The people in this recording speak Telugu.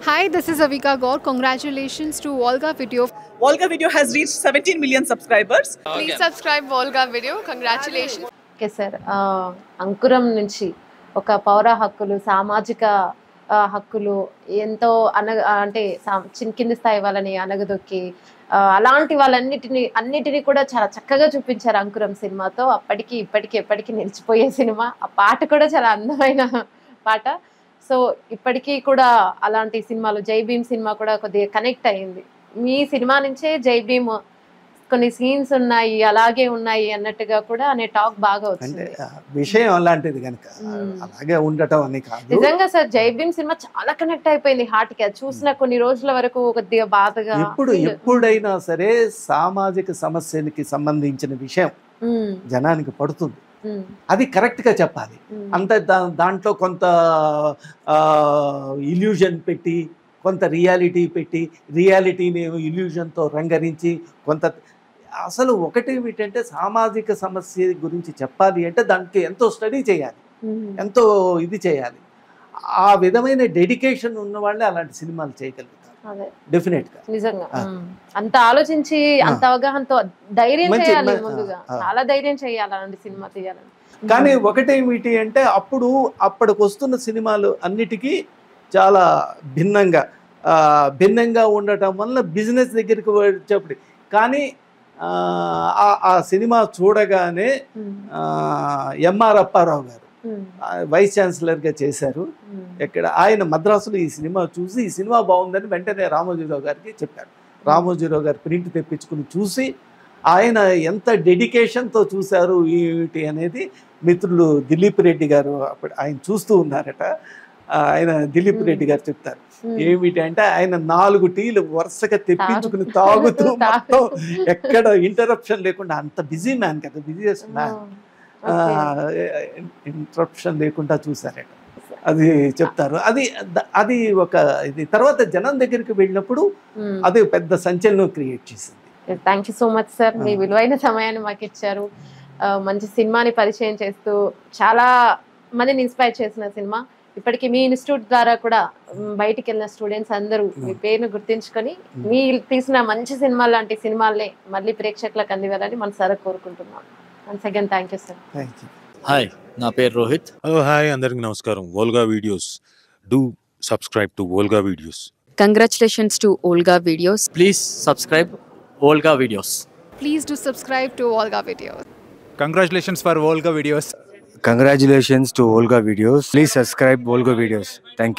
Hi, this is Avika Gaur. Congratulations to Volga Video. Volga Video has reached 17 million subscribers. Please subscribe Volga Video. Congratulations. Okay sir. అంకురం నుంచి ఒక పౌర హక్కులు, సామాజిక హక్కులు ఎంతో అంటే కింది స్థాయి వాళ్ళని అనగదొక్కి అలాంటి అన్నిటినీ కూడా చాలా చక్కగా చూపించారు అంకురం సినిమాతో. అప్పటికి ఇప్పటికి ఎప్పటికీ నిలిచిపోయే సినిమా. ఆ పాట కూడా చాలా అందమైన పాట. సో ఇప్పటికీ కూడా అలాంటి సినిమాలు, జై భీమ్ సినిమా కూడా కొద్దిగా కనెక్ట్ అయ్యింది. మీ సినిమా నుంచే జై భీమ్ కొన్ని సీన్స్ ఉన్నాయి, అలాగే ఉన్నాయి అన్నట్టుగా కూడా అనే టాక్ బాగా వచ్చింది. విషయం అలాంటిది కనుక అలాగే ఉండటం అని కాదు. నిజంగా సార్ జై భీమ్ సినిమా చాలా కనెక్ట్ అయిపోయింది హార్ట్ కి. అది చూసిన కొన్ని రోజుల వరకు కొద్దిగా బాధగా. ఎప్పుడైనా సరే సామాజిక సమస్యలకి సంబంధించిన విషయం జనానికి పడుతుంది, అది కరెక్ట్ గా చెప్పాలి. అంత దాంట్లో కొంత ఇల్యూజన్ పెట్టి, కొంత రియాలిటీ పెట్టి, రియాలిటీని ఇల్యూజన్తో రంగరించి కొంత అసలు ఒకటి ఏమిటంటే సామాజిక సమస్య గురించి చెప్పాలి అంటే దానికి ఎంతో స్టడీ చేయాలి, ఎంతో ఇది చేయాలి. ఆ విధమైన డెడికేషన్ ఉన్న వాళ్ళే అలాంటి సినిమాలు చేయగలుగుతారు డెఫినెట్ గా. నిజంగా అంత ఆలోచించి అంత అవగాహనతో ధైర్యం చేయాలి, ముందుగా చాలా ధైర్యం చేయాలి అలాంటి సినిమా తీయాలని. కానీ ఒకటేమిటి అంటే అప్పటికి వస్తున్న సినిమాలు అన్నిటికీ చాలా భిన్నంగా ఉండటం వల్ల బిజినెస్ దగ్గరికి వచ్చేప్పుడు కానీ ఆ సినిమా చూడగానే ఎంఆర్ అప్పారావు గారు వైస్ ఛాన్సలర్గా చేశారు. ఇక్కడ ఆయన మద్రాసులో ఈ సినిమా చూసి ఈ సినిమా బాగుందని వెంటనే రామోజీరావు గారికి చెప్పారు. రామోజీరావు గారు ప్రింట్ తెప్పించుకుని చూసి ఆయన ఎంత డెడికేషన్తో చూశారు ఏమిటి అనేది మిత్రులు దిలీప్ రెడ్డి గారు అప్పుడు ఆయన చూస్తూ ఉన్నారట. ఆయన దిలీప్ రెడ్డి గారు చెప్తారు ఏమిటి అంటే ఆయన 4 టీలు వరుసగా తెప్పించుకుని తాగుతూ మొత్తం ఎక్కడ ఇంటరప్షన్ లేకుండా, అంత బిజీ మ్యాన్ కదా, బిజియెస్ట్ మ్యాన్, ఇంటరప్షన్ లేకుండా చూసారట. అది చెప్తారు. అది ఒక ఇది. తర్వాత జనం దగ్గరికి వెళ్ళినప్పుడు అది పెద్ద సంచలనం క్రియేట్ చేసింది. Thank you so much sir, మీ విలువైన సమయాన్ని మాకు ఇచ్చారు. మంచి సినిమాని పరిచయం చేస్తూ చాలా మందిని ఇన్స్పైర్ చేసిన సినిమా. ఇప్పటికీ మీ ఇన్స్టిట్యూట్ ద్వారా కూడా బయటికి వెళ్ళిన స్టూడెంట్స్ అందరూ మీ పేరును గుర్తించుకొని మీ తీసిన మంచి సినిమా లాంటి సినిమాలనే మళ్ళీ ప్రేక్షకులకు అందివ్వాలని మన సార్ కోరుకుంటున్నాం. Once again thank you sir. Hi, నా పేరు రోహిత్. హలో, హాయ్, అందరికి నమస్కారం. Volga videos, do subscribe to Volga videos. Congratulations to Volga videos. Please subscribe Volga videos. Please do subscribe to Volga Video. Congratulations for Volga Videos. Congratulations to Volga Videos. Please subscribe Volga Videos. Thank you.